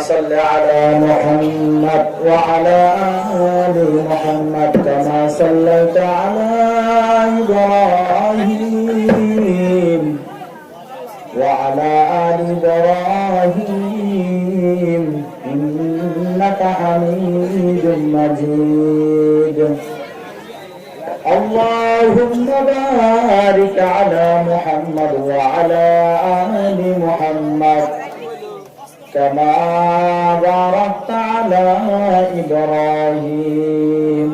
صل على محمد وعلى آل محمد كما صليت على إبراهيم وعلى آل إبراهيم إنك حميد مجيد اللهم بارك على محمد وعلى آل محمد كما باركت على إبراهيم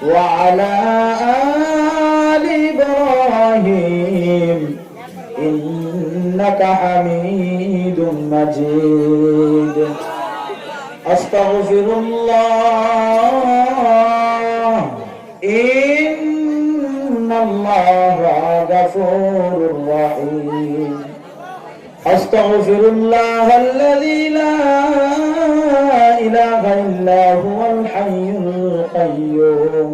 وعلى آل إبراهيم إنك حميد مجيد أستغفر الله إن الله غفور رحيم أستغفر الله الذي لا إله إلا هو الحي القيوم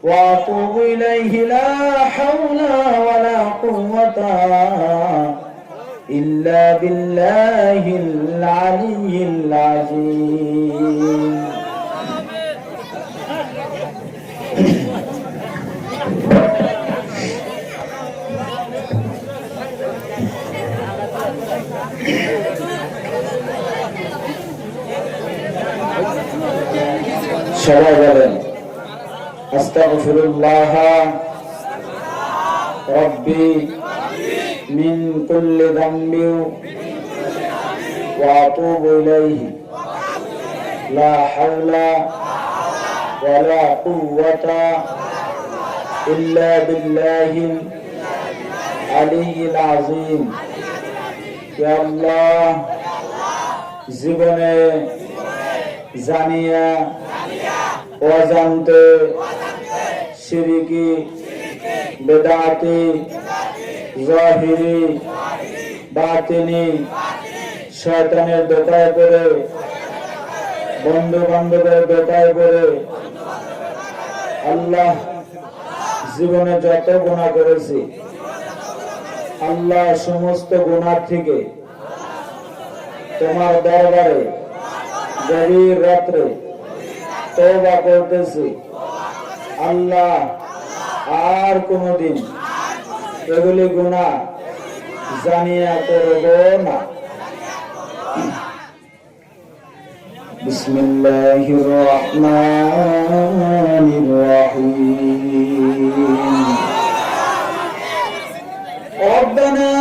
وأتوب إليه لا حول ولا قوة إلا بالله العلي العظيم সবাই বলেন আস্তাগফিরুল্লাহ রব্বি মিন কুল্লি যামবি ওয়া আতুবু ইলাইহি লা হাওলা ওয়ালা কুওয়াতা ইল্লা বিল্লাহিল আলিয়্যিল আযীম। ইয়া আল্লাহ, জীবনে জানিয়া অজান্তে শিরকি বেদাতি জাহিরি বাতিনি শয়তানের দোকায় করে বন্ধু বান্ধবের দোকায় করে আল্লাহ জীবনে যত গুনাহ করেছি আল্লাহ সমস্ত গুনাহ থেকে তোমার দরবারে গভীর রাত্রে তওবা করতেছি আল্লাহ, আর কোনদিন এগুলি গুনাহ জানিয়া করব না। বিসমিল্লাহির রহমানির রহিম। রব্বানা